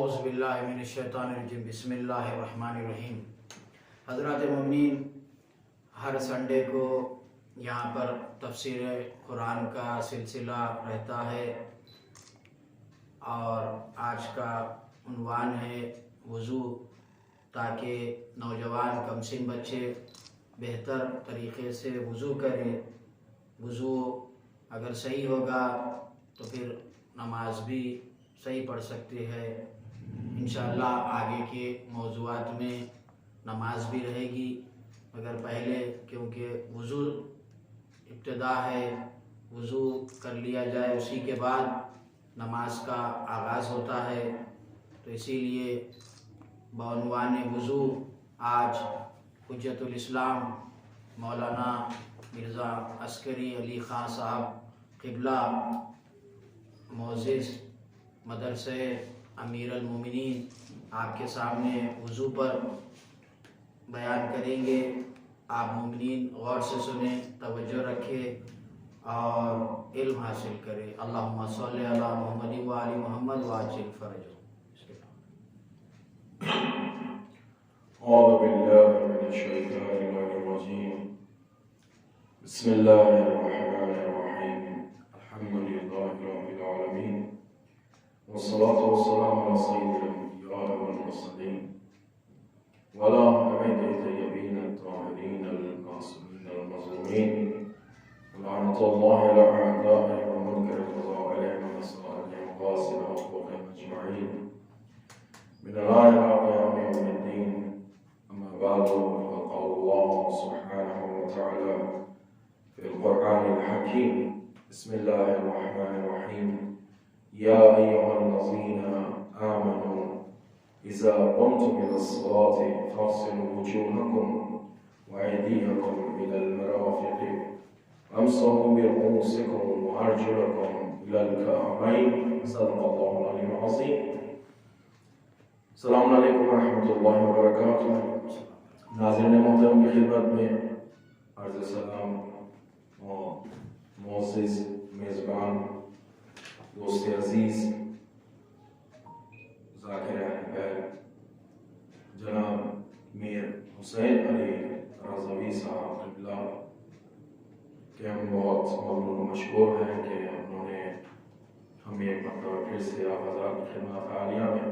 اعوذ باللہ من الشیطان الرجیم بسم اللہ الرحمن الرحیم۔ حضرات مومنین، ہر سنڈے کو یہاں پر تفسیر قرآن کا سلسلہ رہتا ہے اور آج کا عنوان ہے وضو، تاکہ نوجوان کمسن بچے بہتر طریقے سے وضو کریں۔ وضو اگر صحیح ہوگا تو پھر نماز بھی صحیح پڑھ سکتے ہیں۔ انشاءاللہ آگے کے موضوعات میں نماز بھی رہے گی، مگر پہلے کیونکہ وضو ابتدا ہے، وضو کر لیا جائے، اسی کے بعد نماز کا آغاز ہوتا ہے، تو اسی لیے بعنوان وضو آج حجت الاسلام مولانا مرزا عسکری علی خان صاحب قبلہ معزز مدرسہ امیر المومنین آپ کے سامنے وضو پر بیان کریں گے۔ آپ مومنین غور سے سنیں، توجہ رکھیں اور علم حاصل کریں۔ اللہم صلی علی محمد و آل محمد وعجل فرجہ۔ اعوذ باللہ من الشیطان الرجیم، بسم اللہ الرحمن الرحیم، الحمد للہ رب العالمین، والصلاة والسلام على سيد الأنبياء والمرسلين وعلى أهل الطيبين الطاهرين المعصومين المظلومين، ولعنة الله على أعدائهم ومنكر الفضائلهم ومصائبهم وغاصب حقوقهم أجمعين من الآن إلى قيام يوم الدين. أما بعد، فقال الله سبحانه وتعالى في القرآن الحكيم: بسم الله الرحمن الرحيم، يا أيها الذين آمنوا إذا قمتم إلى الصلاة فاغسلوا وجوهكم وأيديكم إلى المرافق وامسحوا برؤوسكم وأرجلكم إلى الكعبين، صدق الله العلي العظيم۔ السلام علیکم ورحمۃ اللہ وبرکاتہ۔ ناظرین محترم کی خدمت میں عرض سلام اور معزز میزبان دوست عزیز ذاکر اہل بیت جناب میر حسین علی رضوی صاحب قبلہ کہ ہم بہت ممنون و مشکور ہیں کہ انہوں نے ہمیں ایک مرتبہ پھر سے آپ حضرات کی خدمت عالیہ میں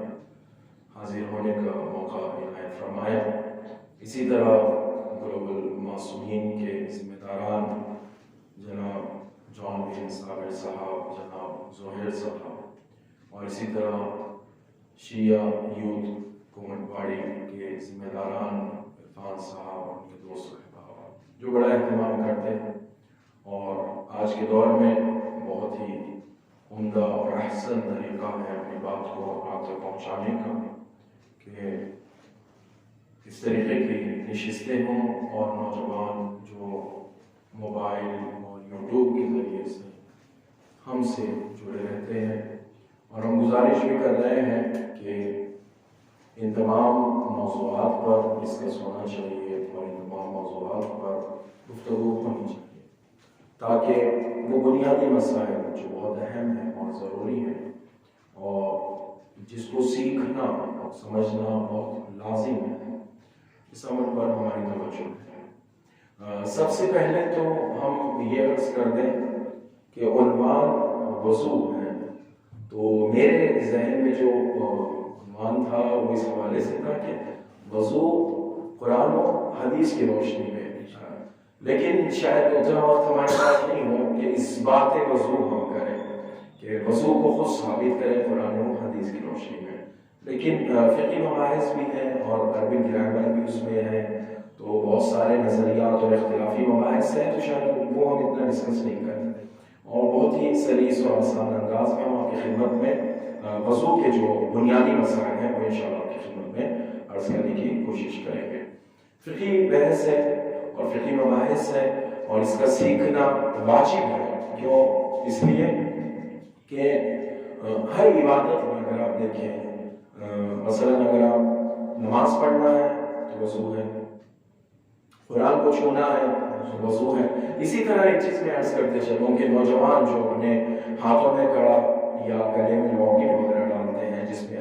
حاضر ہونے کا موقع عنایت فرمایا۔ اسی طرح گلوبل معصومین کے ذمہ داران جناب جان بن صابر صاحب، جناب زہیر صاحب، اور اسی طرح شیعہ یوتھ کومٹ باڑی کے ذمہ داران عرفان صاحب اور ان کے دوست احباب جو بڑا اہتمام کرتے ہیں اور آج کے دور میں بہت ہی عمدہ اور احسن طریقہ ہے اپنی بات کو آپ تک پہنچانے کا کہ اس طریقے کی نشستیں ہوں اور نوجوان جو موبائل اور یوٹیوب کے ذریعے سے ہم سے جڑے رہتے ہیں، اور ہم گزارش بھی کر رہے ہیں کہ ان تمام موضوعات پر ڈسکس ہونا چاہیے اور ان تمام موضوعات پر گفتگو ہونی چاہیے تاکہ وہ بنیادی مسائل جو بہت اہم ہیں اور ضروری ہیں اور جس کو سیکھنا اور سمجھنا بہت لازم ہے، اس عمل پر ہماری توجہ ہے۔ سب سے پہلے تو ہم یہ عرض کر دیں کہ عنوان وضو ہے، تو میرے ذہن میں جو عنوان تھا وہ اس حوالے سے تھا کہ وضو قرآن و حدیث کی روشنی میں، لیکن شاید اتنا وقت ہمارے پاس نہیں ہو کہ اس بات وضو ہم کریں کہ وضو کو خود ثابت کریں قرآن و حدیث کی روشنی میں، لیکن فقہی مباحث بھی ہیں اور عربی گرامر بھی اس میں ہے، تو بہت سارے نظریات اور اختلافی مباحث ہیں، تو شاید وہ ہم اتنا ڈسکس نہیں کرتے، اور بہت ہی سلیس اور آسان انداز میں ہم آپ کی خدمت میں وضو کے جو بنیادی مسائل ہیں وہ انشاءاللہ آپ کی خدمت میں عرض کرنے کی کوشش کریں گے۔ فقہی بحث ہے اور فقہی مباحث ہے اور اس کا سیکھنا واجب ہے، کیوں؟ اس لیے کہ ہر عبادت میں اگر آپ دیکھیں، مثلا اگر آپ نماز پڑھنا ہے تو وضو ہے، قرآن کو چھونا ہے تو وضو ہے۔ اسی طرح ایک چیز میں عرض کرتے چلوں کہ نوجوان جو اپنے ہاتھوں میں کڑا یا گلے میں لاکٹ وغیرہ ڈالتے ہیں جس میں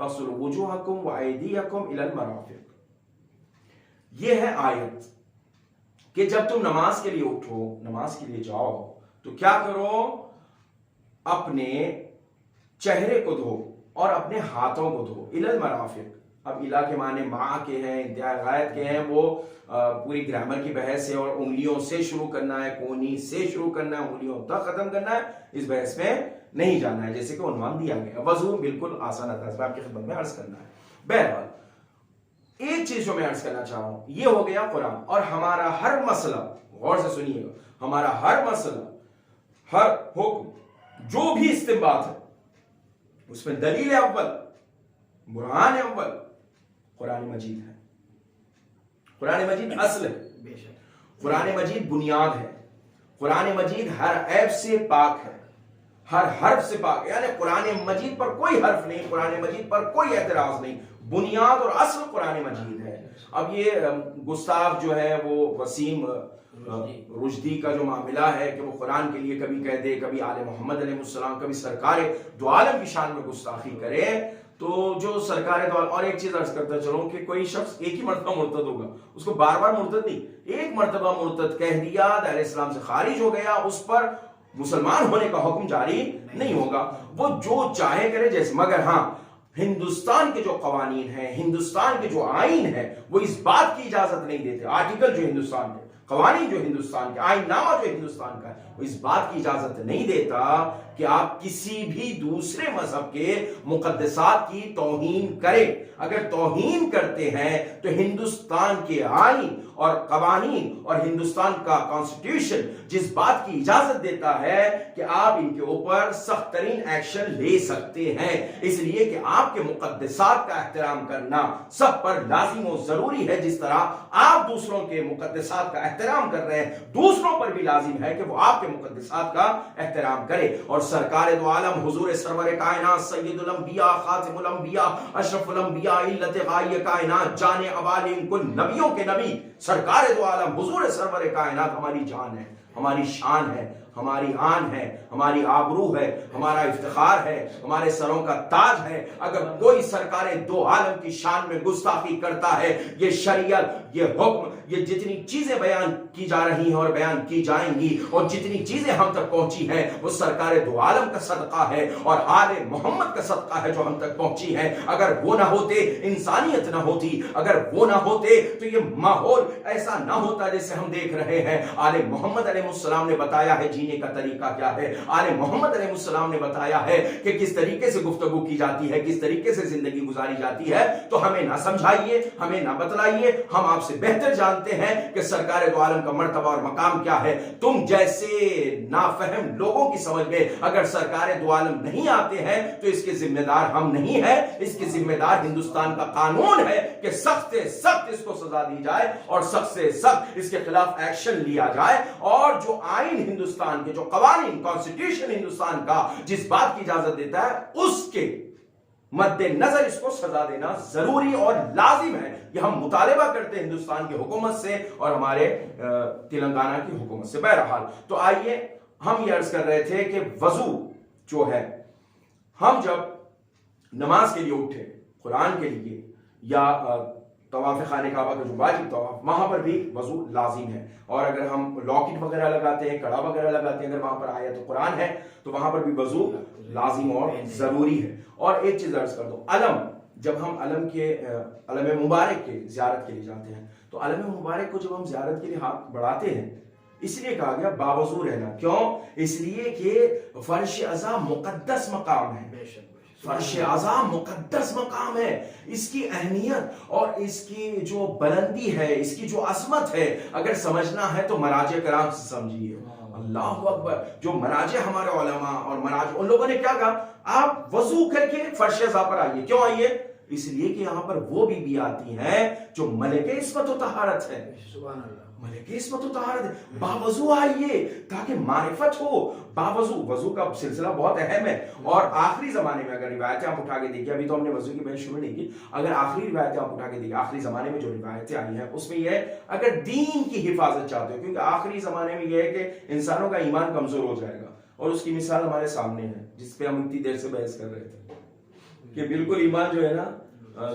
فَاغْسِلُوا وُجُوهَكُمْ وَأَيْدِيَكُمْ إِلَى الْمَرَافِقِ. یہ ہے آیت کہ جب تم نماز کے لیے اٹھو، نماز کے لیے جاؤ، تو کیا کرو؟ اپنے چہرے کو دھو اور اپنے ہاتھوں کو دھو. إِلَى الْمَرَافِقِ. اب الا کے معنی مع کے ہیں، انتہائی غایت کے ہیں، وہ پوری گرامر کی بحث ہے، اور انگلیوں سے شروع کرنا ہے، کونی سے شروع کرنا ہے، انگلیوں تک ختم کرنا ہے، اس بحث میں نہیں جانا ہے، جیسے کہ عنوان دیا گیا. وضو بالکل آسان انداز آپ کی خدمت میں عرض کرنا ہے. بہرحال ایک چیز جو میں عرض کرنا چاہ رہا ہوں، یہ ہو گیا قرآن. اور ہمارا ہر مسئلہ، غور سے سنیے گا، ہمارا ہر مسئلہ، ہر حکم، جو بھی استنباط ہے، اس میں دلیل اول، برہان اول قرآن مجید ہے. قرآن مجید اصل ہے، قرآن مجید بنیاد ہے، قرآن مجید ہر عیب سے پاک ہے، ہر حرف سے پاک ہے. یعنی قرآن مجید پر کوئی حرف نہیں، قرآن مجید پر کوئی اعتراض نہیں، بنیاد اور اصل قرآن مجید ہے. اب یہ گستاخ جو ہے وہ وسیم رشدی کا جو معاملہ ہے کہ وہ قرآن کے لیے کبھی کہہ دے، کبھی آل محمد علیہ السلام، کبھی سرکار دو عالم کی شان میں گستاخی کرے، تو جو سرکار دو عالم. اور ایک چیز عرض کرتا چلوں کہ کوئی شخص ایک ہی مرتبہ مرتد ہوگا، اس کو بار بار مرتد نہیں، ایک مرتبہ مرتد کہہ دیا، دائرہ اسلام سے خارج ہو گیا، اس پر مسلمان ہونے کا حکم جاری نہیں ہوگا. وہ جو چاہے کرے جیسے، مگر ہاں ہندوستان کے جو قوانین ہیں، ہندوستان کے جو آئین ہے، وہ اس بات کی اجازت نہیں دیتے. آرٹیکل جو ہندوستان کے، قوانین جو ہندوستان کے، آئین نامہ جو ہندوستان کا ہے، وہ اس بات کی اجازت نہیں دیتا کہ آپ کسی بھی دوسرے مذہب کے مقدسات کی توہین کریں. اگر توہین کرتے ہیں تو ہندوستان کے آئین اور قوانین اور ہندوستان کا کانسٹیٹیوشن جس بات کی اجازت دیتا ہے کہ آپ ان کے اوپر سخت ترین ایکشن لے سکتے ہیں. اس لیے کہ آپ کے مقدسات کا احترام کرنا سب پر لازم و ضروری ہے. جس طرح آپ دوسروں کے مقدسات کا احترام کر رہے ہیں، دوسروں پر بھی لازم ہے کہ وہ آپ کے مقدسات کا احترام کرے. اور سرکار دو عالم، حضور سرور کائنات، سید الانبیاء، خاتم الانبیاء، اشرف الانبیاء، علت غائیہ کائنات، جان عوالم کل، نبیوں کے نبی، سرکار دو عالم حضور سرور کائنات ہماری جان ہے، ہماری شان ہے، ہماری آن ہے، ہماری آبرو ہے، ہمارا افتخار ہے، ہمارے سروں کا تاج ہے. اگر کوئی سرکار دو عالم کی شان میں گستاخی کرتا ہے، یہ شریعت، یہ حکم، یہ جتنی چیزیں بیان کی جا رہی ہیں اور بیان کی جائیں گی، اور جتنی چیزیں ہم تک پہنچی ہیں، وہ سرکار دو عالم کا صدقہ ہے اور آل محمد کا صدقہ ہے جو ہم تک پہنچی ہیں. اگر وہ نہ ہوتے، انسانیت نہ ہوتی، اگر وہ نہ ہوتے تو یہ ماحول ایسا نہ ہوتا جیسے ہم دیکھ رہے ہیں. آل محمد علیہ السلام نے بتایا ہے جینے کا طریقہ کیا ہے. آل محمد علیہ السلام نے بتایا ہے کہ کس طریقے سے گفتگو کی جاتی ہے، کس طریقے سے زندگی گزاری جاتی ہے. تو ہمیں نہ سمجھائیے، ہمیں نہ بتلائیے، ہم آپ سے بہتر جانتے ہیں کہ سرکار دو عالم کا مرتبہ اور مقام کیا ہے. تم جیسے نافہم لوگوں کی سمجھ میں اگر سرکار دو عالم نہیں آتے ہیں تو اس کے ذمہ دار ہم نہیں ہیں، اس کے ذمہ دار ہندوستان کا قانون ہے کہ سخت سے سخت اس کو سزا دی جائے اور سخت سے سخت اس کے خلاف ایکشن لیا جائے. اور جو آئین ہندوستان کے، جو قوانین، کانسٹیٹیوشن ہندوستان کا جس بات کی اجازت دیتا ہے، اس کے مد نظر اس کو سزا دینا ضروری اور لازم ہے. یہ ہم مطالبہ کرتے ہیں ہندوستان کی حکومت سے اور ہمارے تلنگانہ کی حکومت سے. بہرحال تو آئیے ہم یہ عرض کر رہے تھے کہ وضو جو ہے، ہم جب نماز کے لیے اٹھے، قرآن کے لیے، یا طواف خانہ کعبہ کا جو واجب طواف، وہاں پر بھی وضو لازم ہے. اور اگر ہم لاکٹ وغیرہ لگاتے ہیں، کڑا وغیرہ لگاتے ہیں، اگر وہاں پر آیت قرآن ہے تو وہاں پر بھی وضو لازم اور ضروری ہے. اور ایک چیز عرض کر دو، علم، جب ہم علم مبارک کے زیارت کے لیے جاتے ہیں تو علم مبارک کو جب ہم زیارت کے لیے ہاتھ بڑھاتے ہیں، اس لیے کہا گیا باوضو رہنا. کیوں؟ اس لیے کہ فرش اعظم مقدس مقام ہے. فرش اعظم مقدس مقام ہے. اس کی اہمیت اور اس کی جو بلندی ہے، اس کی جو عظمت ہے، اگر سمجھنا ہے تو مراجع کرام سے سمجھیے. اللہ اکبر. جو مراجع ہمارے علماء اور مراجع، ان لوگوں نے کیا کہا؟ آپ وضو کر کے فرش اعظم پر آئیے. کیوں آئیے؟ اس لیے کہ یہاں پر وہ بی آتی ہیں جو ملکہ عصمت و طہارت ہے. سبحان اللہ. ملکہ عصمت و طہارت ہے. باوضو آئیے تاکہ معرفت ہو. باوضو، وضو کا سلسلہ بہت اہم ہے. اور آخری زمانے میں اگر روایتیں آپ اٹھا کے دیکھیں، ابھی تو ہم نے وضو کی بحث شروع نہیں کی، اگر آخری روایتیں آپ اٹھا کے دیکھیں، آخری زمانے میں جو روایتیں آئی ہیں اس میں یہ ہے، اگر دین کی حفاظت چاہتے ہو، کیونکہ آخری زمانے میں یہ ہے کہ انسانوں کا ایمان کمزور ہو جائے گا، اور اس کی مثال ہمارے سامنے ہے جس پہ ہم اتنی دیر سے بحث کر رہے تھے. کہ بالکل ایمان جو ہے نا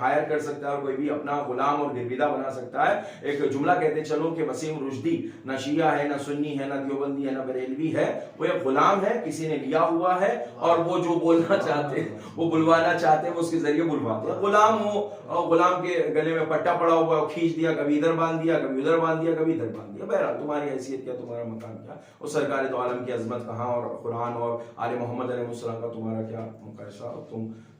ہائر کر سکتا ہے, اور کوئی بھی اپنا غلام اور گرویدہ بنا سکتا ہے. ایک جملہ کہتے چلو کہ وسیم رشدی نہ شیعہ ہے, نہ سنی ہے, نہ دیوبندی ہے, نہ بریلوی ہے, وہ ایک غلام ہے, کسی نے لیا ہوا ہے, اور وہ جو بولنا چاہتے ہیں وہ بلوانا چاہتے ہیں وہ اس کے ذریعے بلواتے ہیں. غلام ہو, اور غلام کے گلے میں پٹا پڑا ہوا ہے, کھینچ دیا, کبھی ادھر باندھ دیا, کبھی ادھر باندھ دیا, کبھی ادھر باندھ دیا. بہرحال تمہاری حیثیت کیا, تمہارا مقام کیا, اور سرکار دو عالم کی عظمت کہاں, اور قرآن اور آل محمد علیہ السلام کا تمہارا کیا مقایسہ, تم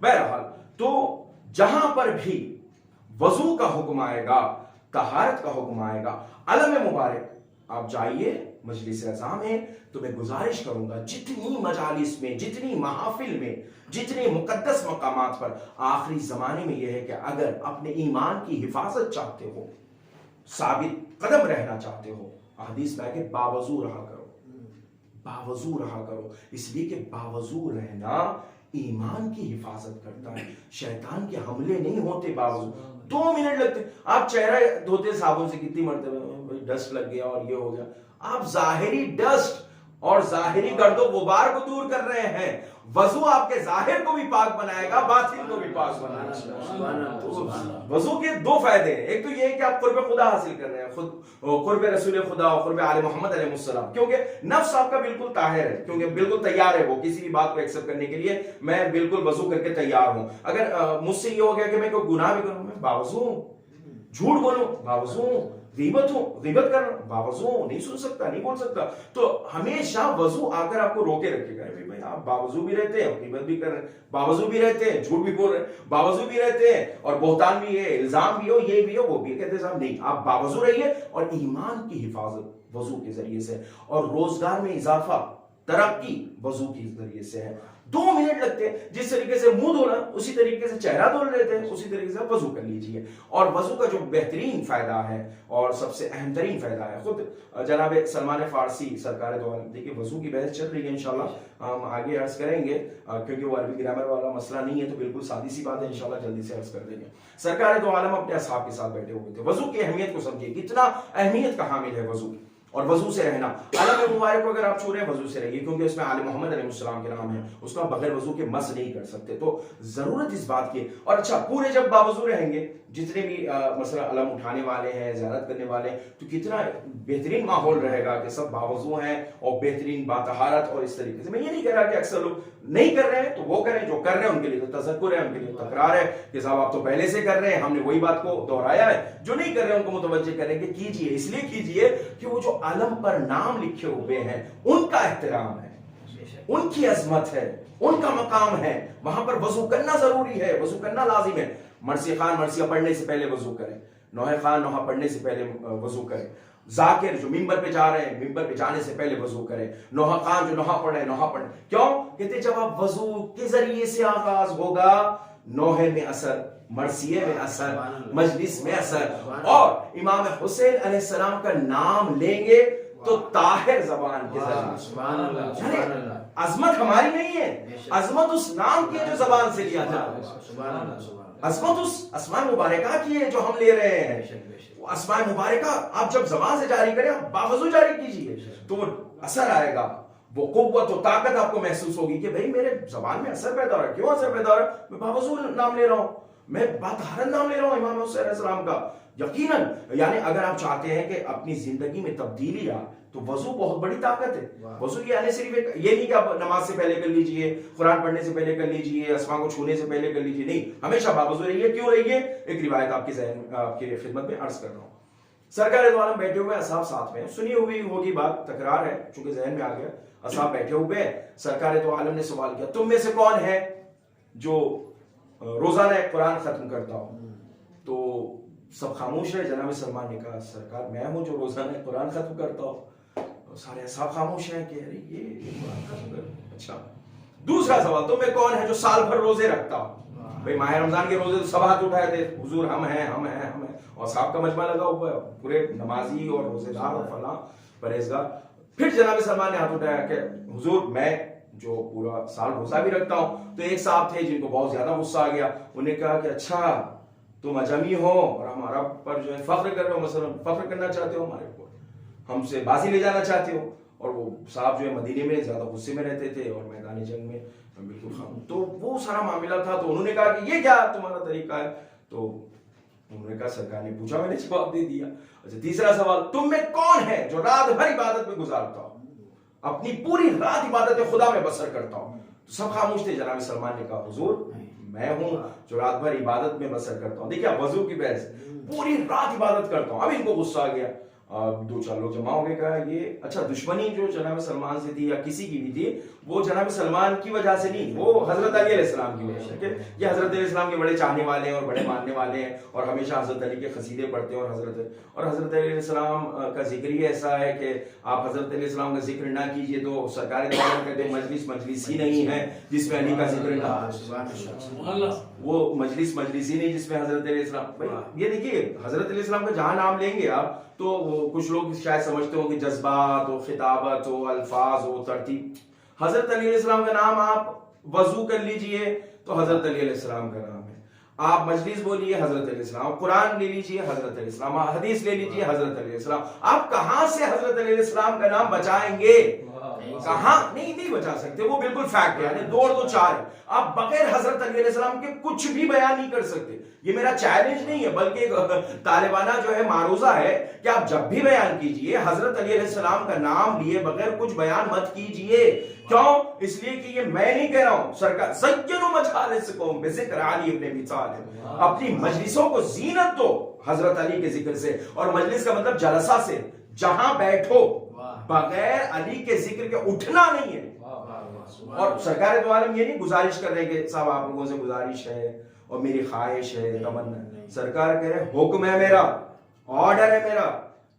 بہرحال تو جہاں پر بھی وضو کا حکم آئے گا, طہارت کا حکم آئے گا, علم مبارک, آپ جائیے مجلس اعظام ہے. تو میں گزارش کروں گا جتنی مجالس میں, جتنی محافل میں, جتنے مقدس مقامات پر, آخری زمانے میں یہ ہے کہ اگر اپنے ایمان کی حفاظت چاہتے ہو, ثابت قدم رہنا چاہتے ہو, حدیث میں ہے کہ باوضو رہا کرو, باوضو رہا کرو. اس لیے کہ باوضو رہنا ایمان کی حفاظت کرتا ہے, شیطان کے حملے نہیں ہوتے باوضو. 2 منٹ لگتے, آپ چہرہ دھوتے صابن سے کتنی مرتبہ ڈسٹ لگ گیا اور یہ ہو گیا, آپ ظاہری ڈسٹ اور ظاہری گرد و غبار کو دور کر رہے ہیں. وضو آپ کے ظاہر کو بھی پاک بنائے گا, باطن کو بھی پاک بنائے گا. وضو کے 2 فائدے ہیں. ایک تو یہ ہے کہ آپ قرب خدا حاصل کر رہے ہیں, خود قرب رسول خدا اور قرب آل محمد علیہ السلام, کیونکہ نفس آپ کا بالکل طاہر ہے, کیونکہ بالکل تیار ہے وہ کسی بھی بات کو ایکسپٹ کرنے کے لیے. میں بالکل وضو کر کے تیار ہوں. اگر مجھ سے یہ ہو گیا کہ میں کوئی گناہ بھی کروں, میں باوضو ہوں, جھوٹ بولوں باوضو ہوں, غیبت ہوں, غیبت کر باوضو نہیں سن سکتا, نہیں بول سکتا. تو ہمیشہ وضو آ کر آپ کو روکے رکھے گا. بھائی آپ باوضو بھی رہتے ہیں, غیبت بھی کر رہے ہیں, باوضو بھی رہتے ہیں, جھوٹ بھی بول رہے ہیں, باوضو بھی رہتے ہیں, اور بہتان بھی ہے, الزام بھی ہو, یہ بھی ہو, وہ بھی. کہتے ہیں صاحب نہیں, آپ باوضو رہیے, اور ایمان کی حفاظت وضو کے ذریعے سے, اور روزگار میں اضافہ, ترقی وضو کے ذریعے سے ہے. 2 منٹ لگتے ہیں. جس طریقے سے منہ دھونا اسی طریقے سے چہرہ دھو لیتے ہیں, اسی طریقے سے وضو کر لیجئے. اور وضو کا جو بہترین فائدہ ہے اور سب سے اہم ترین فائدہ ہے, خود جناب سلمان فارسی سرکار دو عالم, دیکھیے وضو کی بحث چل رہی ہے, انشاءاللہ ہم آگے عرض کریں گے, کیونکہ وہ عربی گرامر والا مسئلہ نہیں ہے, تو بالکل سادی سی بات ہے, انشاءاللہ جلدی سے عرض کر دیں گے. سرکار دو عالم اپنے اصحاب کے ساتھ بیٹھے ہوئے تھے. وضو کی اہمیت کو سمجھیے, کتنا اہمیت کا حامل ہے وضو, اور وضو سے رہنا. علم مبارک کو اگر آپ چھو رہے ہیں, وضو سے رہیے, کیونکہ اس میں آل محمد علیہ السلام کے نام ہے, اس کا بغیر وضو کے مس نہیں کر سکتے. تو ضرورت اس بات کی. اور اچھا, پورے جب باوضو رہیں گے, جتنے بھی مثلا علم اٹھانے والے ہیں, زیارت کرنے والے ہیں, تو کتنا بہترین ماحول رہے گا کہ سب باوضو ہیں اور بہترین باطہارت. اور اس طریقے سے میں یہ نہیں کہہ رہا کہ اکثر لوگ نہیں کر رہے ہیں تو وہ کریں, جو کر رہے ہیں ان کے لیے تو تذکر ہے, ان کے لیے تکرار ہے کہ صاحب آپ تو پہلے سے کر رہے ہیں, ہم نے وہی بات کو دہرایا ہے. جو نہیں کر رہے ہیں ان کو متوجہ کریں کہ کیجئے, اس لیے کیجئے کہ وہ جو علم پر نام لکھے ہوئے ہیں ان کا احترام ہے, ان کی عظمت ہے, ان کا مقام ہے, وہاں پر وضو کرنا ضروری ہے, وضو کرنا لازم ہے. مرثیہ خان مرثیہ پڑھنے سے پہلے وضو کریں, نوحہ خان نوحہ پڑھنے سے پہلے وضو کریں, ذاکر جو ممبر پہ جا رہے ہیں ممبر پہ جانے سے پہلے وضو کریں, نوحہ خان جو نوحہ پڑھ رہے ہیں نوحہ پڑھیں. کیوں کہتے جب آپ وضو کے ذریعے سے آغاز ہوگا, نوحے میں اثر, مرثیے میں اثر, مجلس میں اثر, اور امام حسین علیہ السلام کا نام لیں گے تو طاہر زبان کے ذریعے. عظمت ہماری نہیں ہے, عظمت اس نام کی ہے جو زبان سے لیا جا رہا ہے, عظمت اس اسماء مبارکہ کی ہے جو ہم لے رہے ہیں. وہ اسماء مبارکہ آپ جب زبان سے جاری کریں, آپ باوضو جاری کیجئے, تو وہ اثر آئے گا, وہ قوت و طاقت آپ کو محسوس ہوگی کہ بھئی میرے زبان میں اثر پیدا ہو رہا ہے. کیوں اثر پیدا ہو رہا ہے؟ میں باوضو نام لے رہا ہوں, میں باطہارت نام لے رہا ہوں امام حسین علیہ السلام کا. یقیناً یعنی اگر آپ چاہتے ہیں کہ اپنی زندگی میں تبدیلی آ, تو وضو بہت بڑی طاقت ہے. وضو کی یعنی صرف یہ نہیں کہ آپ نماز سے پہلے کر لیجئے, قرآن پڑھنے سے پہلے کر لیجئے, اسماء کو چھونے سے پہلے کر لیجئے, نہیں, ہمیشہ باوضو رہیے. کیوں رہیے؟ ایک روایت آپ کی خدمت میں عرض کر رہا ہوں. سرکار دو عالم بیٹھے ہوئے, اصحاب ساتھ میں, سنی ہوئی ہوگی بات, تکرار ہے چونکہ ذہن میں آ گیا. اصحاب بیٹھے ہوئے, سرکار دو عالم نے سوال کیا, تم میں سے کون ہے جو روزانہ ایک قرآن ختم کرتا ہو؟ تو سب خاموش رہے. جناب سلمان نے کہا, سرکار میں ہوں جو روزانہ قرآن ختم کرتا ہوں. سارے اصحاب خاموش ہیں کہ یہ قرآن ختم کر. اچھا, دوسرا سوال, تم میں کون ہے جو سال بھر روزے رکھتا ہو؟ بھئی ماہ رمضان کے روزے تو سب ہاتھ اٹھائے تھے, حضور ہم ہیں ہم ہیں ہم ہیں, اور صاحب کا مجمع لگا ہوا ہے, پورے نمازی اور روزے دار اور فلاں پرہیزگار. پھر جناب سلمان نے ہاتھ اٹھایا کہ حضور میں جو پورا سال روزہ بھی رکھتا ہوں. تو ایک صاحب تھے جن کو بہت زیادہ غصہ آ گیا, انہیں کہا کہ اچھا تم اجمی ہو اور ہمارا پر جو ہے فخر کر رہے ہو, مثلا فخر کرنا چاہتے ہو ہمارے اوپر, ہم سے بازی لے جانا چاہتے ہو. اور وہ صاحب جو ہے مدینے میں زیادہ غصے میں رہتے تھے اور میدان جنگ میں بالکل خاموش. تو وہ سارا معاملہ تھا. تو انہوں نے کہا کہ یہ کیا تمہارا طریقہ ہے؟ تو انہوں نے کہا سرکار نے پوچھا, میں نے جواب دے دیا. اچھا تیسرا سوال, تم میں کون ہے جو رات بھر عبادت میں گزارتا ہو, اپنی پوری رات عبادت خدا میں بسر کرتا ہو؟ تو سب خاموش تھے. جناب سلمان نے کہا حضور میں ہوں جو رات بھر عبادت میں بسر کرتا ہوں. دیکھیں وضو کی بحث, پوری رات عبادت کرتا ہوں. اب ان کو غصہ آ گیا, دو چار لوگ جمع ہو گئے. کہا یہ اچھا دشمنی جو جناب سلمان سے تھی یا کسی کی بھی تھی, وہ جناب سلمان کی وجہ سے نہیں, وہ حضرت علی علیہ السلام کی وجہ سے. یہ حضرت علیہ السلام کے بڑے چاہنے والے ہیں اور بڑے ماننے والے ہیں اور ہمیشہ حضرت علی کے قصیدے پڑھتے ہیں. اور حضرت علی علیہ السلام کا ذکر ہی ایسا ہے کہ آپ حضرت علیہ السلام کا ذکر نہ کیجئے تو سرکار دو عالم کہتے ہیں مجلس ہی نہیں ہے جس میں علی کا ذکر نہ, وہ مجلس ہی نہیں جس میں حضرت علیہ السلام. یہ دیکھیے حضرت علیہ السلام کا جہاں نام لیں گے آپ تو کچھ لوگ شاید سمجھتے ہو کہ جذبات ہو, خطابت ہو, الفاظ ہو, ترتیب. حضرت علی علیہ السلام کا نام آپ وضو کر لیجئے تو حضرت علی علیہ السلام کا نام ہے. آپ مجلس بولیے حضرت علیہ السلام, قرآن لے لیجئے حضرت علیہ السلام, حدیث لے لیجئے حضرت علیہ السلام. آپ کہاں سے حضرت علیہ السلام کا نام بچائیں گے؟ کہاں نہیں بچا سکتے. وہ بالکل فیکٹ ہے, یعنی دو چار ہے. آپ بغیر حضرت علی علیہ السلام کے کچھ بھی بیان نہیں کر سکتے. یہ میرا چیلنج نہیں ہے بلکہ طالبانہ جو ہے معروضہ ہے کہ آپ جب بھی بیان کیجئے حضرت علی علیہ السلام کا نام لیے بغیر کچھ بیان مت کیجئے. کیوں؟ اس لیے کہ یہ میں نہیں کہہ رہا ہوں, سرکار سجنوا مجالسکم بذکر علی ابن ابی طالب, اپنی مجلسوں کو زینت دو حضرت علی کے ذکر سے. اور مجلس کا مطلب جلسہ سے, جہاں بیٹھو بغیر علی کے ذکر کے اٹھنا نہیں ہے. اور سرکار دو عالم یہ نہیں گزارش کر رہے کہ صاحب آپ لوگوں سے گزارش ہے اور میری خواہش ہے, تمنا. سرکار کہہ رہے حکم ہے میرا, آرڈر ہے میرا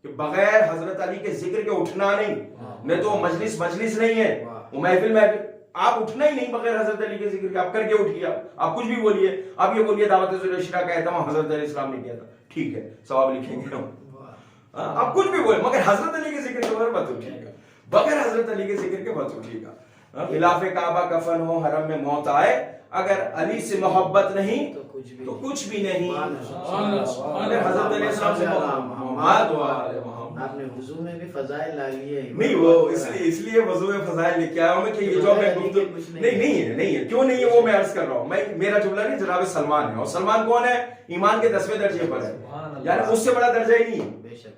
کہ بغیر حضرت علی کے ذکر کے اٹھنا نہیں. نہیں تو مجلس نہیں ہے, وہ محفل آپ اٹھنا ہی نہیں بغیر حضرت علی کے ذکر کے. آپ کر کے اٹھیے, آپ کچھ بھی بولیے. آپ یہ بولیے دعوت ذوالعشرہ کا اہتمام حضرت علیہ السلام نے کیا تھا, ٹھیک ہے ثواب لکھیں گے. آپ کچھ بھی بولے مگر حضرت علی کے ذکر کے بغیر مت اٹھیے گا, بغیر حضرت علی کے ذکر کے مت اٹھیے گا. خلاف کعبہ کفن ہو, حرم میں موت آئے, اگر علی سے محبت نہیں تو کچھ بھی نہیں. حضرت علیہ السلام سے آپ نے وضو میں بھی فضائل لا لیے نہیں, وہ اس لیے وضو میں فضائل لکھ کے آیا ہوں میں کہ یہ جو میں نہیں ہے. کیوں نہیں ہے وہ میں عرض کر رہا ہوں. میرا جملہ نہیں, جناب سلمان ہے. اور سلمان کون ہے؟ ایمان کے 10ویں درجے پر ہے, یعنی اس سے بڑا درجہ ہی نہیں ہے.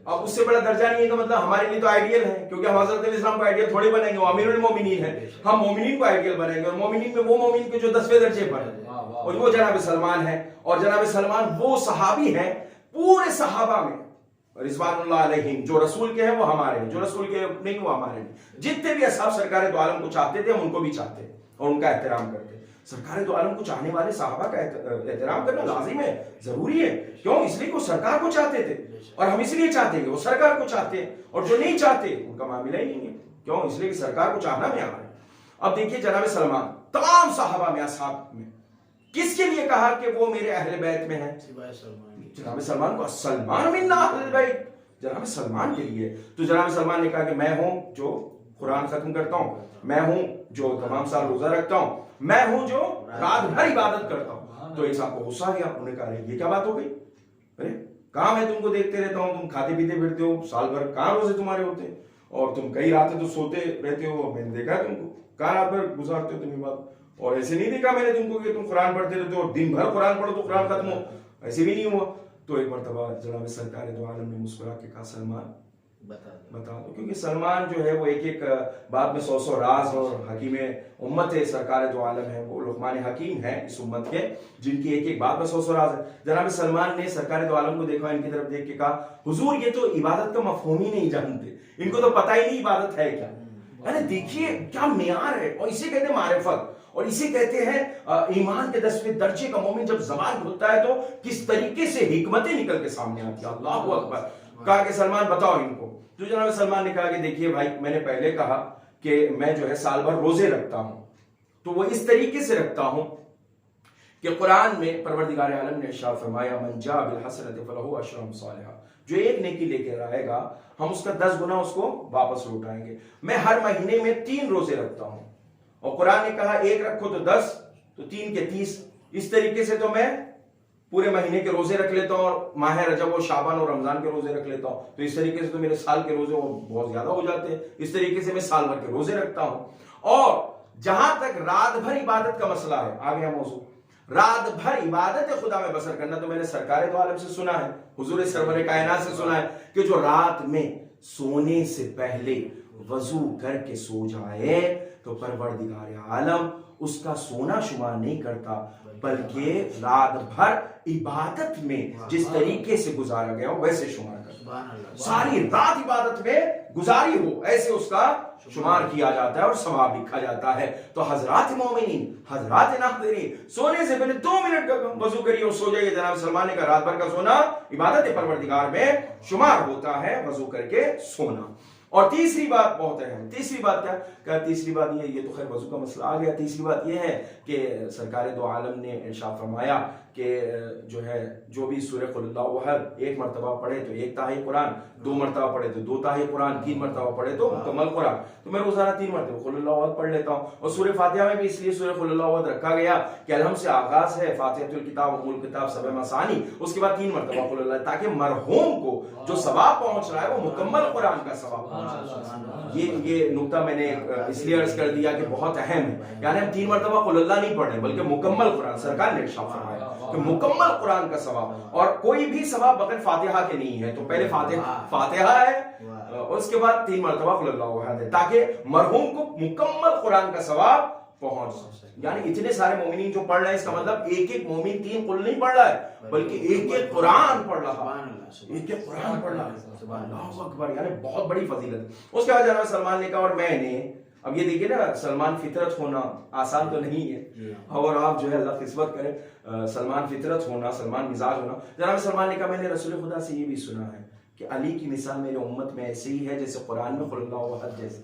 اب اس سے بڑا درجہ نہیں ہے تو مطلب ہمارے لیے تو آئیڈیل ہے, کیونکہ ہم حضرت علیہ السلام کو آئیڈیل تھوڑے بنائیں گے, وہ امیر المومنین ہے. ہم مومنین کو آئیڈیل بنائیں گے, اور مومنین میں وہ مومن کے جو 10ویں درجے پر ہے, اور وہ جناب سلمان ہے. اور جناب سلمان وہ صحابی ہیں پورے صحابہ میں رضوان اللہ علیہم, جو رسول کے ہیں وہ ہمارے ہیں, جو رسول کے نہیں وہ ہمارے نہیں. جتنے بھی اصحاب سرکار دو عالم کو چاہتے تھے ہم ان کو بھی چاہتے اور ان کا احترام کرتے. سرکار دو عالم کو چاہنے والے صحابہ کا احترام کرنا لازم ہے, ضروری ہے. کیوں؟ اس لیے کہ وہ سرکار کو چاہتے تھے, اور ہم اس لیے چاہتے ہیں کہ وہ سرکار کو چاہتے ہیں, اور جو نہیں چاہتے ان کا معاملہ ہی نہیں ہے. کیوں؟ اس لیے کہ سرکار کو چاہنا میں ہمارا ہے. اب دیکھیے جناب سلمان تمام صحابہ میں, اصحاب میں کس کے لیے کہا کہ وہ میرے اہل بیت میں ہیں؟ جناب سلمان کو, سلمان منا اہل بیت, جناب سلمان کے لیے. تو جناب سلمان نے کہا کہ میں ہوں جو قرآن ختم کرتا ہوں, میں ہوں جو تمام سال روزہ رکھتا ہوں, میں ہوں جو رات بھر عبادت کرتا ہوں. تو ایک صاحب کو غصہ آ گیا, انہوں نے کہا یہ کیا بات ہو گئی؟ ارے کہاں میں تم کو دیکھتے رہتا ہوں, تم کھاتے پیتے پھرتے ہو, سال بھر کہاں روزے تمہارے ہوتے ہیں, اور تم کئی راتیں تو سوتے رہتے ہو, میں نے دیکھا ہے تم کو, کہاں رات بھر گزارتے ہو تم عبادت. اور ایسے نہیں دیکھا میں نے تم کو کہ تم قرآن پڑھتے رہتے ہو, دن بھر قرآن پڑھو تو قرآن ختم ہو, ایسے بھی نہیں ہوا. تو ایک مرتبہ جناب سرکار دو عالم نے مسکرا کے کہا سلمان بتا دو, کیونکہ سلمان جو ہے وہ ایک بات میں 100 راز اور حکیم امت ہے. سرکار دو عالم ہے, وہ لقمان حکیم ہے اس امت کے, جن کی ایک بات میں 100 راز ہے. جناب سلمان نے سرکار دو عالم کو دیکھا, ان کی طرف دیکھ کے کہا حضور یہ تو عبادت کا مفہوم ہی نہیں جانتے, ان کو تو پتہ ہی نہیں عبادت ہے کیا. یعنی دیکھیے کیا معیار ہے, اور اسے کہتے ہیں معرفت, اور اسے کہتے ہیں ایمان کے 10ویں درجے کا مومن جب زبان کھلتا ہے تو کس طریقے سے حکمتیں نکل کے سامنے آتی ہیں. اللہ اکبر. کہا کہ سلمان بتاؤ ان کو. تو جناب سلمان نے کہا کہ دیکھیے بھائی, میں نے پہلے کہا کہ میں جو ہے سال بھر روزے رکھتا ہوں, تو وہ اس طریقے سے رکھتا ہوں کہ قرآن میں پروردگار عالم نے ارشاد فرمایا من جاء بالحسنۃ فلہ عشر امثالها, جو ایک نیکی لے کے آئے گا ہم اس کا 10 گنا اس کو واپس لوٹائیں گے. میں ہر مہینے میں 3 روزے رکھتا ہوں, اور قرآن نے کہا ایک رکھو تو 10, تو 3 کے 30. اس طریقے سے تو میں پورے مہینے کے روزے رکھ لیتا ہوں اور ماہ رجب و شعبان اور رمضان کے روزے رکھ لیتا ہوں، تو اس طریقے سے تو میرے سال کے روزے بہت زیادہ ہو جاتے ہیں. اس طریقے سے میں سال بھر کے روزے رکھتا ہوں. اور جہاں تک رات بھر عبادت کا مسئلہ ہے، آ گیا موضوع رات بھر عبادت خدا میں بسر کرنا، تو میں نے سرکار دو عالم سے سنا ہے، حضور سرور کائنات سے سنا ہے کہ جو رات میں سونے سے پہلے وضو کر کے سو جائے تو پروردگار عالم اس کا سونا شمار نہیں کرتا، بلکہ رات بھر عبادت میں جس طریقے سے گزارا گیا ہو ویسے شمار کرتا. ساری رات عبادت میں گزاری ہو ایسے اس کا شمار کیا جاتا ہے اور ثواب لکھا جاتا ہے. تو حضرات مومنین، حضرات ناظرین، سونے سے پہلے 2 منٹ کا وضو کریے اور سو جائیے. جناب سلمان نے کہا رات بھر کا سونا عبادت پروردگار میں شمار ہوتا ہے، وضو کر کے سونا. اور تیسری بات بہت اہم، تیسری بات کیا کہ تیسری بات یہ تو خیر وضو کا مسئلہ آ گیا. تیسری بات یہ ہے کہ سرکار دو عالم نے ارشاد فرمایا کہ جو ہے جو بھی سورہ قل اللہ احد 1 مرتبہ پڑھے تو 1 تہائی قرآن، 2 مرتبہ پڑھے تو 2 تہائی قرآن، 3 مرتبہ پڑھے تو مکمل قرآن. تو میں روزانہ 3 مرتبہ قل اللہ احد پڑھ لیتا ہوں. اور سورہ فاتحہ میں بھی اس لیے سورہ قل اللہ احد رکھا گیا کہ الحمد سے آغاز ہے، فاتحۃ الکتاب ام الکتاب 7 مثانی، اس کے بعد 3 مرتبہ قل اللہ، تاکہ مرحوم کو جو ثواب پہنچ رہا ہے وہ مکمل قرآن کا ثواب پہنچ رہا ہے. یہ نقطہ میں نے اس لیے عرض کر دیا کہ بہت اہم ہے. یعنی ہم 3 مرتبہ قل اللہ نہیں پڑھ رہے بلکہ مکمل قرآن. سرکار نے ارشاد فرمایا کہ مکمل قرآن کا ثواب، اور کوئی بھی ثواب بغیر فاتحہ کے نہیں ہے. تو پہلے فاتحہ ہے اور اس کے بعد 3 مرتبہ قل اللہ احد ہے، تاکہ مرحوم کو مکمل قرآن کا ثواب پہنچ. یعنی اتنے سارے مومنین جو پڑھ رہے ہیں، اس کا مطلب ایک ایک مومن 3 قل نہیں پڑھ رہا ہے بلکہ ایک ایک قرآن پڑھ رہا ہے، ایک ایک قرآن پڑھ رہا ہے. اللہ اکبر، یعنی بہت بڑی فضیلت. اس کے بعد جناب سلمان نے کہا اور میں نے، اب یہ دیکھیے نا سلمان فطرت ہونا آسان تو نہیں ہے، اور آپ جو ہے اللہ قسمت کرے سلمان فطرت ہونا، سلمان مزاج ہونا. جناب سلمان نے کہا میں نے رسول خدا سے یہ بھی سنا ہے کہ علی کی مثال میرے امت میں ایسے ہی ہے جیسے قرآن میں قل اللہ احد جیسے.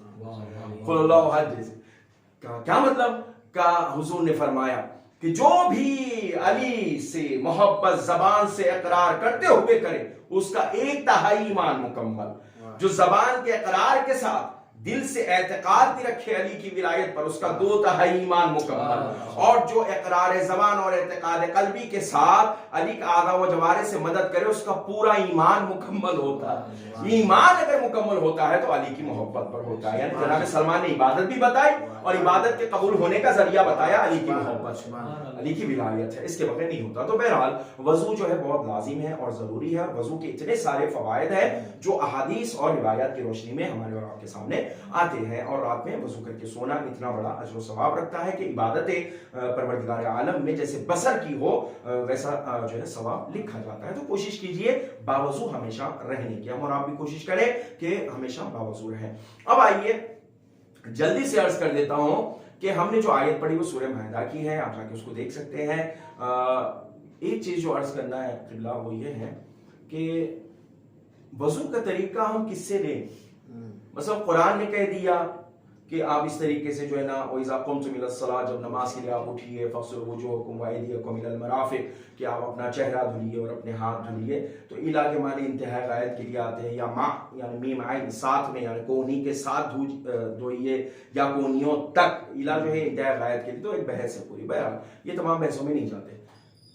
قل اللہ احد جیسے کیا مطلب؟ کہ حضور نے فرمایا کہ جو بھی علی سے محبت زبان سے اقرار کرتے ہوئے کرے اس کا 1 تہائی ایمان مکمل. جو زبان کے اقرار کے ساتھ دل سے اعتقاد بھی رکھے علی کی ولایت پر اس کا 2 تہائی ایمان مکمل. اور جو اقرار زبان اور اعتقاد قلبی کے ساتھ علی کا اعضاء و جوارح سے مدد کرے اس کا پورا ایمان مکمل ہوتا ہے. ایمان اگر مکمل ہوتا ہے تو علی کی محبت پر ہوتا ہے. یعنی جناب سلمان نے عبادت بھی بتائی اور عبادت کے قبول ہونے کا ذریعہ بتایا علی کی محبت، علی کی ولایت ہے، اس کے بغیر نہیں ہوتا. تو بہرحال وضو جو ہے بہت لازم ہے اور ضروری ہے. وضو کے اتنے سارے فوائد ہیں جو احادیث اور روایات کی روشنی میں ہمارے اور آپ کے سامنے آتے ہیں. اور رات میں وضو کر کے سونا اتنا بڑا اجر و ثواب رکھتا ہے کہ عبادت پروردگار عالم میں جیسے بسر کی ہو ویسا جو ہے ثواب لکھا جاتا ہے. تو کوشش کیجئے باوضو ہمیشہ رہنے کی. ہم اور آپ بھی کوشش کریں کہ ہمیشہ باوضو رہیں. اب آئیے جلدی سے عرض کر دیتا ہوں کہ ہم نے جو آیت پڑھی وہ سورہ مائدہ کی ہے، آپ جا کے اس کو دیکھ سکتے ہیں. ایک چیز جو عرض کرنا ہے قبلہ وہ یہ ہے کہ وضو کا طریقہ ہم کس سے لیں. مثلا قرآن نے کہہ دیا کہ آپ اس طریقے سے جو ہے نا وَإِذَا قُمْتُمْ إِلَى الصَّلَاةِ، جب نماز کے لیے آپ اٹھیے فَاغْسِلُوا وُجُوهَكُمْ وَأَيْدِيَكُمْ إِلَى الْمَرَافِقِ، کہ آپ اپنا چہرہ دھلیے اور اپنے ہاتھ دھلیے. تو اِلَا کے معنی انتہائی غایت کے لیے آتے ہیں، یا مع یعنی میم عین ساتھ میں، یعنی کونی کے ساتھ دھوئیے، یا کونیوں تک. اِلَا جو ہے انتہائی غایت کے لیے. تو ایک بحث ہے پوری. بہرحال یہ تمام بحثوں میں نہیں جاتے.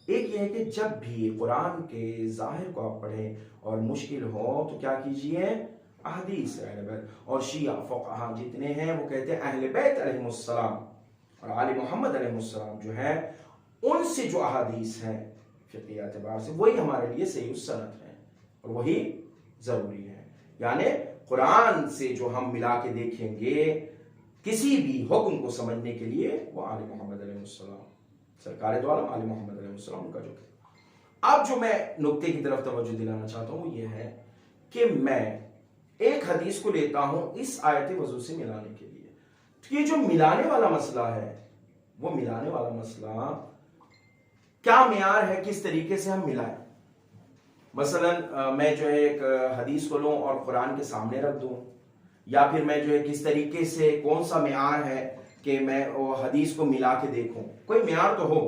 ایک یہ ہے کہ جب بھی قرآن کے ظاہر کو آپ پڑھیں اور مشکل ہو تو کیا کیجئے، احادیث اہل بیت اور شیعہ فقہا جتنے ہیں وہ کہتے ہیں اہل بیت علیہ السلام اور آل محمد علیہ السلام جو ہے ان سے جو احادیث ہیں فقہی اعتبار سے وہی ہمارے لیے صحیح السند ہیں اور وہی ضروری ہے. یعنی قرآن سے جو ہم ملا کے دیکھیں گے کسی بھی حکم کو سمجھنے کے لیے وہ آل محمد علیہ السلام، سرکار دو عالم آل محمد علیہ السلام کا جو. اب جو میں نقطے کی طرف توجہ دلانا چاہتا ہوں وہ یہ ہے کہ میں ایک حدیث کو لیتا ہوں اس آیت وضو سے ملانے کے لیے. تو یہ جو ملانے والا مسئلہ ہے وہ ملانے والا مسئلہ کیا معیار ہے، کس طریقے سے ہم ملائیں. مثلا میں جو ہے ایک حدیث کو لوں اور قرآن کے سامنے رکھ دوں، یا پھر میں جو ہے کس طریقے سے کون سا معیار ہے کہ میں وہ حدیث کو ملا کے دیکھوں. کوئی معیار تو ہو.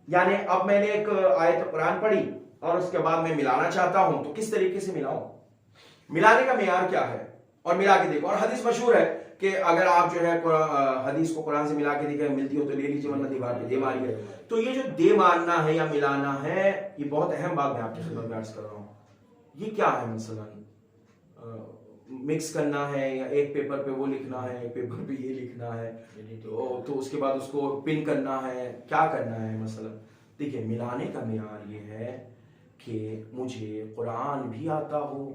یعنی اب میں نے ایک آیت قرآن پڑھی اور اس کے بعد میں ملانا چاہتا ہوں تو کس طریقے سے ملاؤں. ملانے کا معیار کیا ہے؟ اور ملا کے دیکھو. اور حدیث مشہور ہے کہ اگر آپ جو ہے حدیث کو قرآن سے ملا کے دیکھیں, ملتی ہو تو لے لیجیے ورنہ دیوار پہ دے ماریے. تو یہ جو دے مارنا ہے یا ملانا ہے, یہ بہت اہم بات میں آپ کی خدمت میں عرض کر رہا ہوں. یہ کیا ہے؟ مثلا مکس کرنا ہے, یا ایک پیپر پہ وہ لکھنا ہے, ایک پیپر پہ یہ لکھنا ہے, تو اس کے بعد اس کو پن کرنا ہے, کیا کرنا ہے؟ مثلا دیکھیں, ملانے کا معیار یہ ہے کہ مجھے قرآن بھی آتا ہو,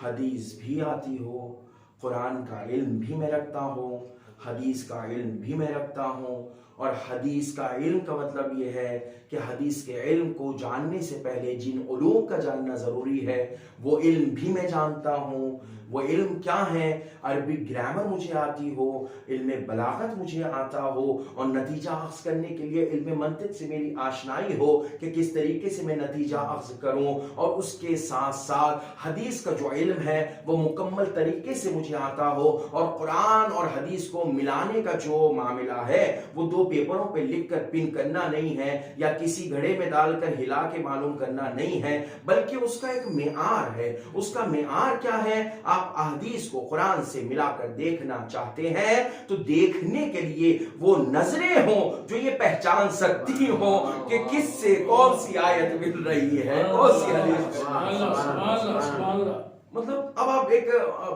حدیث بھی آتی ہو, قرآن کا علم بھی میں رکھتا ہوں, حدیث کا علم بھی میں رکھتا ہوں. اور حدیث کا علم کا مطلب یہ ہے کہ حدیث کے علم کو جاننے سے پہلے جن علوم کا جاننا ضروری ہے وہ علم بھی میں جانتا ہوں. وہ علم کیا ہے؟ عربی گرامر مجھے آتی ہو, علم بلاغت مجھے آتا ہو, اور نتیجہ اخذ کرنے کے لیے علم منطق سے میری آشنائی ہو کہ کس طریقے سے میں نتیجہ اخذ کروں. اور اس کے ساتھ ساتھ حدیث کا جو علم ہے وہ مکمل طریقے سے مجھے آتا ہو. اور قرآن اور حدیث کو ملانے کا جو معاملہ ہے وہ دو پیپروں پہ لکھ کر پن کرنا نہیں ہے, یا کسی گھڑے میں ڈال کر ہلا کے معلوم کرنا نہیں ہے, بلکہ اس کا ایک معیار ہے. اس کا معیار کیا ہے؟ آپ احادیث کو قرآن سے ملا کر دیکھنا چاہتے ہیں تو دیکھنے کے لیے وہ نظریں ہوں جو یہ پہچان سکتی ہوں کہ کس سے کون سی آیت مل رہی ہے, کون سی حدیث. مطلب اب آپ ایک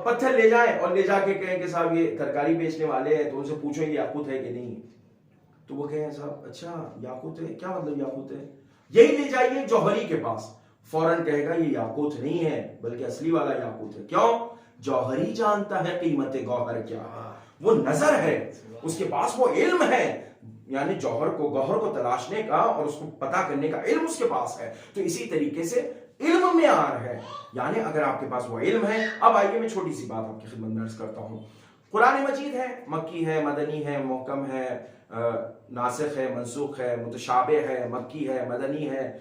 پتھر لے جائیں اور لے جا کے کہیں کہ صاحب یہ ترکاری بیچنے والے ہیں, تو ان سے پوچھو یہ یاقوت ہے کہ نہیں, تو وہ کہیں صاحب اچھا یاقوت ہے, کیا مطلب یاقوت ہے؟ یہی لے جائیے جوہری کے پاس, فوراً کہے گا یہ یاقوت نہیں ہے بلکہ اصلی والا یاقوت ہے. کیوں؟ جوہری جانتا ہے قیمت گوہر کیا ہے, وہ نظر ہے, اس کے پاس وہ علم ہے, یعنی گوہر کو تلاشنے کا اور اس کو پتا کرنے کا علم اس کے پاس ہے. تو اسی طریقے سے علم معیار ہے, یعنی اگر آپ کے پاس وہ علم ہے. اب آئیے میں چھوٹی سی بات آپ کی خدمت میں عرض کرتا ہوں. قرآن مجید ہے, مکی ہے, مدنی ہے, محکم ہے, ناسخ ہے, منسوخ ہے, متشابہ ہے, مکی ہے, مدنی ہے,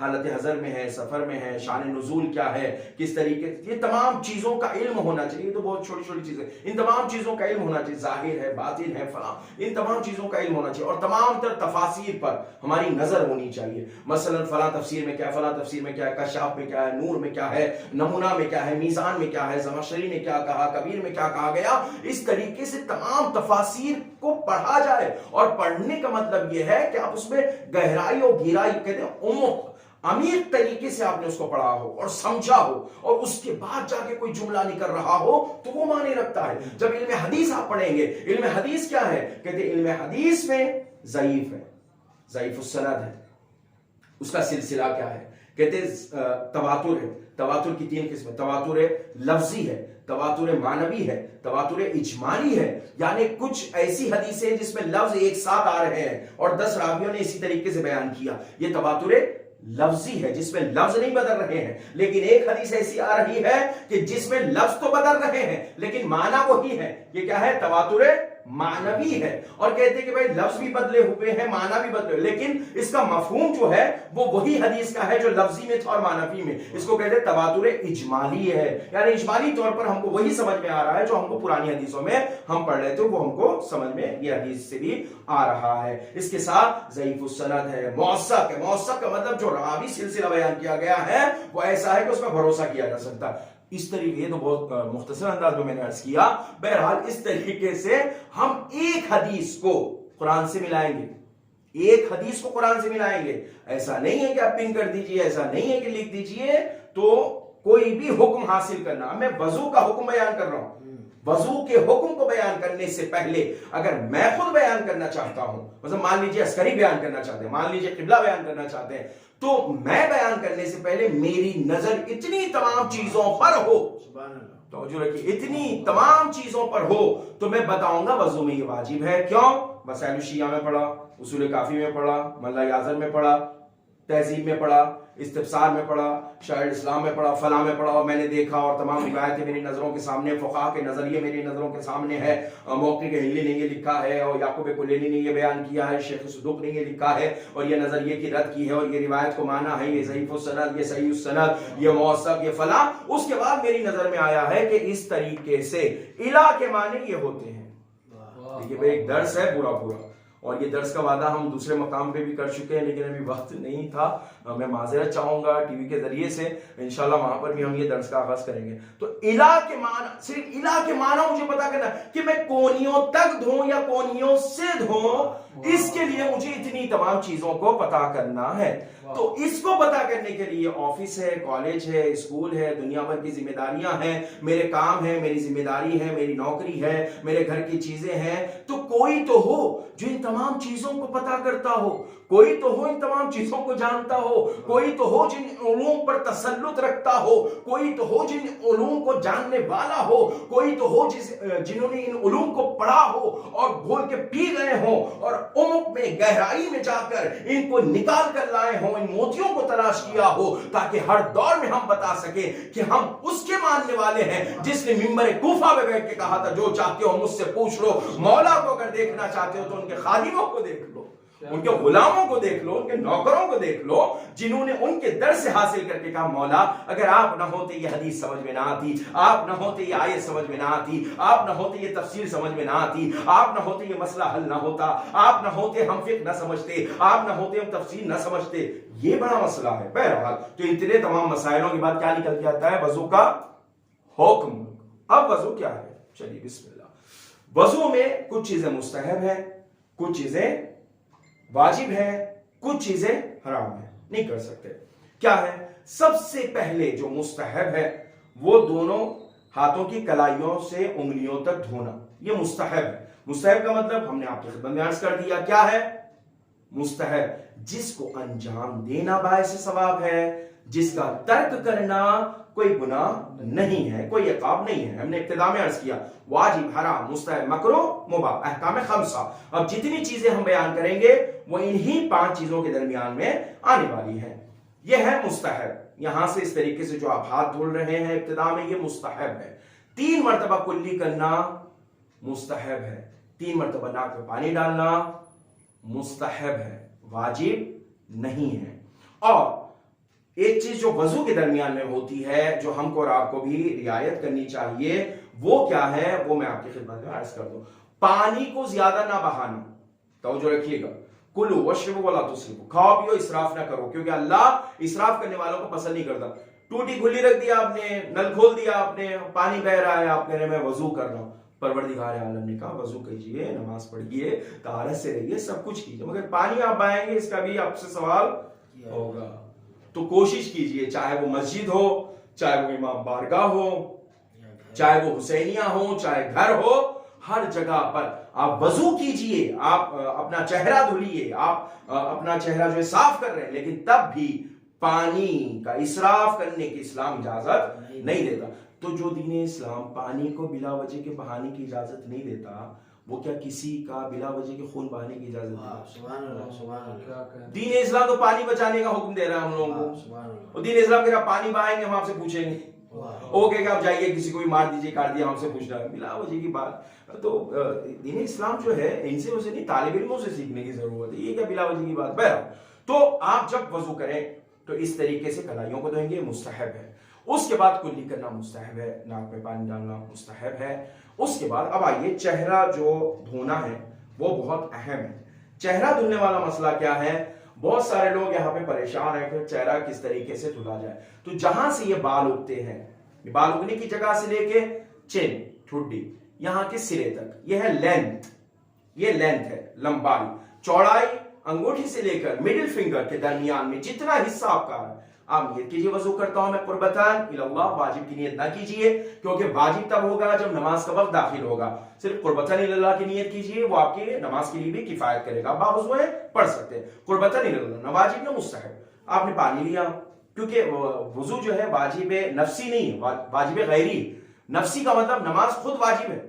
حالت حضر میں ہے, سفر میں ہے, شان نزول کیا ہے, کس طریقے, یہ تمام چیزوں کا علم ہونا چاہیے. تو بہت چھوٹی چھوٹی چیزیں, ان تمام چیزوں کا علم ہونا چاہیے. ظاہر ہے, باطن ہے, فلاں, ان تمام چیزوں کا علم ہونا چاہیے. اور تمام تر تفاسیر پر ہماری نظر ہونی چاہیے. مثلا فلاں تفسیر میں کیا ہے, فلاں تفسیر میں کیا ہے, کشاف میں کیا ہے, نور میں کیا ہے, نمونہ میں کیا ہے, میزان میں کیا ہے, زمخشری نے کیا کہا, کبیر میں کیا کہا گیا. اس طریقے سے تمام تفاسیر کو پڑھا جائے. اور پڑھنے کا مطلب یہ ہے کہ آپ اس میں گہرائی اور گہرائی کہتے ہیں عمق, عمیق طریقے سے آپ نے اس کو پڑھا ہو اور سمجھا ہو, اور اس کے بعد جا کے کوئی جملہ نکل رہا ہو تو وہ معنی رکھتا ہے. جب علم حدیث آپ پڑھیں گے, علم حدیث کیا ہے؟ کہتے ہیں علم حدیث میں ضعیف ہے, ضعیف السند ہے, اس کا سلسلہ کیا ہے؟ کہتے ہیں تواتر ہے. تواتر کی تین قسمیں, تواتر لفظی ہے, تواتر معنوی ہے, تواتر اجمالی ہے. یعنی کچھ ایسی حدیثیں جس میں لفظ ایک ساتھ آ رہے ہیں اور 10 راویوں نے اسی طریقے سے بیان کیا, یہ تواتر لفظی ہے جس میں لفظ نہیں بدل رہے ہیں. لیکن ایک حدیث ایسی آ رہی ہے کہ جس میں لفظ تو بدل رہے ہیں لیکن معنی وہی ہے. یہ کیا ہے؟ تواتر معنوی ہے. اور کہتے ہیں کہ بھائی لفظ بھی بدلے ہوئے ہیں, معنی بھی بدلے, لیکن اس کا مفہوم جو ہے وہ وہی حدیث کا ہے جو لفظی میں تھا اور معنوی میں. اس کو کہتے ہیں تواتر اجمالی ہے, یعنی اجمالی طور پر ہم کو وہی سمجھ میں آ رہا ہے جو ہم کو پرانی حدیثوں میں ہم پڑھ رہے تھے, وہ ہم کو سمجھ میں یہ حدیث سے بھی آ رہا ہے. اس کے ساتھ ضعیف السند ہے, موثق ہے. موثق کا مطلب جو راوی سلسلہ بیان کیا گیا ہے وہ ایسا ہے کہ اس پر بھروسہ کیا جا سکتا ہے. اس طریقے, یہ تو بہت مختصر انداز میں نے عرض کیا. بہرحال اس طریقے سے ہم ایک حدیث کو قرآن سے ملائیں گے, ایک حدیث کو قرآن سے ملائیں گے. ایسا نہیں ہے کہ آپ پن کر دیجئے, ایسا نہیں ہے کہ لکھ دیجئے تو کوئی بھی حکم حاصل کرنا. میں وضو کا حکم بیان کر رہا ہوں, وضو کے حکم کو بیان کرنے سے پہلے اگر میں خود بیان کرنا چاہتا ہوں, مثلا مان لیجئے عسکری بیان کرنا چاہتے ہیں, مان لیجئے قبلہ بیان کرنا چاہتے ہیں, تو میں بیان کرنے سے پہلے میری نظر اتنی تمام چیزوں پر ہو, توجہ رکھیے, اتنی تمام چیزوں پر ہو تو میں بتاؤں گا وضو میں یہ واجب ہے. کیوں؟ مسائل الشیعہ میں پڑھا, اصول کافی میں پڑھا, ملا یازر میں پڑھا, تہذیب میں پڑھا, استفسار میں پڑھا, شاعر اسلام میں پڑھا, فلاں میں پڑھا, اور میں نے دیکھا اور تمام روایتیں میری نظروں کے سامنے, فقہا کے نظریے میری نظروں کے سامنے ہے. موقع کے ہلی نے یہ لکھا ہے اور یعقوب کلینی نے یہ بیان کیا ہے, شیخ صدوق نے یہ لکھا ہے اور یہ نظریے کی رد کی ہے, اور یہ روایت کو مانا ہے, یہ ضعیف السند, یہ صحیح السند, یہ موثق, یہ فلاں. اس کے بعد میری نظر میں آیا ہے کہ اس طریقے سے الہ کے معنی یہ ہوتے ہیں. یہ ایک درس ہے پورا پورا, اور یہ درس کا وعدہ ہم دوسرے مقام پہ بھی کر چکے ہیں لیکن ابھی وقت نہیں تھا. میں معذرت چاہوں گا ٹی وی کے ذریعے سے, انشاءاللہ وہاں پر بھی ہم یہ درس کا آغاز کریں گے. تو الہ کے معنی, صرف الہ کے معنی مجھے پتا کرنا ہے کہ میں کونیوں تک دھوں یا کونیوں سے دھوں, اس کے لیے مجھے اتنی تمام چیزوں کو پتا کرنا ہے. تو اس کو پتا کرنے کے لیے آفس ہے, کالج ہے, اسکول ہے, دنیا بھر کی ذمہ داریاں ہیں, میرے کام ہے, میری ذمہ داری ہے, میری نوکری ہے, میرے گھر کی چیزیں ہیں. تو کوئی تو ہو جو ان تمام چیزوں کو پتا کرتا ہو, کوئی تو ہو ان تمام چیزوں کو جانتا ہو, کوئی تو ہو جن علوم پر تسلط رکھتا ہو, کوئی تو ہو جن علوم کو جاننے والا ہو, کوئی تو ہو جنہوں نے ان علوم کو پڑھا ہو اور گھول کے پی گئے ہوں اور عمق میں, گہرائی میں جا کر ان کو نکال کر لائے ہوں, ان موتیوں کو تلاش کیا ہو, تاکہ ہر دور میں ہم بتا سکیں کہ ہم اس کے ماننے والے ہیں جس نے منبر کوفہ میں بیٹھ کے کہا تھا جو چاہتے ہو مجھ سے پوچھ لو. مولا کو اگر دیکھنا چاہتے ہو تو ان کے خادموں کو دیکھ لو, ان کے غلاموں کو دیکھ لو, ان کے نوکروں کو دیکھ لو, جنہوں نے ان کے در سے حاصل کر کے کہا مولا اگر آپ نہ ہوتے یہ حدیث سمجھ میں نہ آتی, آپ نہ ہوتے یہ آیت سمجھ میں نہ آتی, آپ نہ ہوتے یہ تفسیر سمجھ میں نہ آتی, آپ نہ ہوتے یہ مسئلہ حل نہ ہوتا, آپ نہ ہوتے ہم فقہ نہ سمجھتے, آپ نہ ہوتے ہم تفسیر نہ سمجھتے. یہ بڑا مسئلہ ہے. بہرحال تو اتنے تمام مسائلوں کے بعد کیا نکل کے آتا ہے؟ وضو کا حکم. اب وضو کیا ہے؟ چلیے بسم اللہ. وضو میں کچھ چیزیں مستحب ہیں, کچھ چیزیں واجب ہے, کچھ چیزیں حرام ہیں, نہیں کر سکتے. کیا ہے؟ سب سے پہلے جو مستحب ہے وہ دونوں ہاتھوں کی کلائیوں سے انگلیوں تک دھونا, یہ مستحب ہے. مستحب کا مطلب ہم نے آپ کی خدمت میں عرض کر دیا. کیا ہے مستحب؟ جس کو انجام دینا باعث ثواب ہے, جس کا ترک کرنا کوئی گناہ نہیں ہے, کوئی عقاب نہیں ہے. ہم نے ابتدا میں عرض کیا واجب, حرام, مستحب, مکروہ, مباح, احکام خمسہ. اب جتنی چیزیں ہم بیان کریں گے وہ انہی 5 چیزوں کے درمیان میں آنے والی ہیں. یہ ہے مستحب. یہاں سے اس طریقے سے جو آپ ہاتھ دھل رہے ہیں ابتدا میں, یہ مستحب ہے. 3 مرتبہ کلی کرنا مستحب ہے. 3 مرتبہ ناک میں پانی ڈالنا مستحب ہے, واجب نہیں ہے. اور ایک چیز جو وضو کے درمیان میں ہوتی ہے, جو ہم کو اور آپ کو بھی رعایت کرنی چاہیے, وہ کیا ہے وہ میں آپ کی خدمت میں عرض کر دوں. پانی کو زیادہ نہ بہانا. توجہ رکھیے گا. کلو واشربوا ولا تسرفوا, کھاؤ پیو اسراف نہ کرو, کیونکہ اللہ اسراف کرنے والوں کو پسند نہیں کرتا. ٹوٹی کھلی رکھ دیا آپ نے, نل کھول دیا آپ نے, پانی بہ رہا ہے, آپ کہہ رہے ہیں میں وضو کر رہا ہوں. پروردگار عالم نے کہا وضو کیجئے, نماز پڑھیے, طہارت سے رہیے, سب کچھ کیجئے, مگر پانی آپ بہائیں گے اس کا بھی آپ سے سوال ہوگا. تو کوشش کیجئے, چاہے وہ مسجد ہو, چاہے وہ امام بارگاہ ہو, چاہے وہ حسینیہ ہو, چاہے گھر ہو, ہر جگہ پر آپ وضو کیجئے. آپ اپنا چہرہ دھلیے, آپ اپنا چہرہ جو ہے صاف کر رہے ہیں, لیکن تب بھی پانی کا اسراف کرنے کی اسلام اجازت نہیں دیتا. تو جو دین اسلام پانی کو بلا وجہ کے بہانے کی اجازت نہیں دیتا, وہ کیا کسی کا بلا وجہ کے خون بہانے کی اجازت دیتا؟ سبحان اللہ, سبحان اللہ. دین اسلام تو پانی بچانے کا حکم دے رہا ہے ہم لوگوں کو. اور دین اسلام کہ آپ پانی بہائیں گے ہم آپ سے پوچھیں گے, اوکے کہ آپ جائیے کسی کو بھی مار دیجئے, کاٹ دیا, ہم سے پوچھ رہا ہے, بلا وجہ کی بات. تو دین اسلام جو ہے ان سے اسے نہیں, طالب علموں سے سیکھنے کی ضرورت ہے. یہ کیا بلا وجہ کی بات؟ بہرحال تو آپ جب وضو کریں تو اس طریقے سے کلائیوں کو دھوئیں گے, مستحب ہے. اس کے بعد کلی کرنا مستحب ہے, ناک میں پانی ڈالنا مستحب ہے. اس کے بعد اب آئیے چہرہ جو دھونا ہے وہ بہت اہم ہے. چہرہ دھلنے والا مسئلہ کیا ہے؟ بہت سارے لوگ یہاں پہ پریشان ہیں کہ چہرہ کس طریقے سے دھلا جائے. تو جہاں سے یہ بال اگتے ہیں, بال اگنے کی جگہ سے لے کے چین, ٹھڈی, یہاں کے سرے تک, یہ ہے لینتھ, یہ لینتھ ہے, لمبائی. چوڑائی انگوٹھی سے لے کر مڈل فنگر کے درمیان میں جتنا حصہ آپ کا ہے, آپ نیت کیجئے وضو کرتا ہوں میں قربتاً اللہ. واجب کی نیت نہ کیجئے, کیونکہ واجب تب ہوگا جب نماز کا وقت داخل ہوگا. صرف قربتاً اللہ کی نیت کیجئے, وہ آپ کی نماز کے لیے بھی کفایت کرے گا. باوضو ہے پڑھ سکتے ہیں قربتاً اللہ, نہ واجب نہ مستحب. آپ نے پانی لیا, کیونکہ وضو جو ہے واجب نفسی نہیں, واجب غیری. نفسی کا مطلب نماز خود واجب ہے,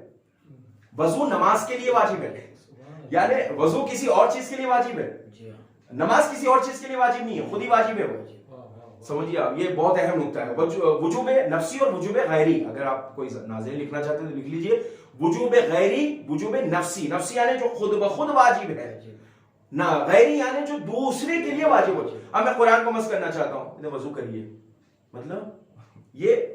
وضو نماز کے لیے واجب ہے. یعنی وضو کسی اور چیز کے لیے واجب ہے, نماز کسی اور چیز کے لیے واجب نہیں ہے, خود ہی واجب ہے وہ. سمجھیے آپ, یہ بہت اہم نکتہ ہے. وجوب نفسی اور وجوب غیری, اگر آپ کوئی ناظرین لکھنا چاہتے ہیں تو لکھ لیجئے. وجوب غیری, وجوب نفسی. نفسی یعنی جو خود بخود واجب ہے, نہ غیری یعنی جو دوسرے کے لیے واجب ہو. اب میں قرآن کو مس کرنا چاہتا ہوں, وضو کریے, مطلب یہ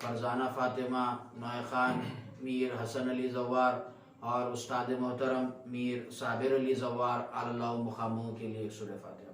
فرزانہ فاطمہ، نوئے خان میر حسن علی زوار اور استاد محترم میر صابر علی زوار، اللہ مقاموں کے لیے سورہ فاتحہ۔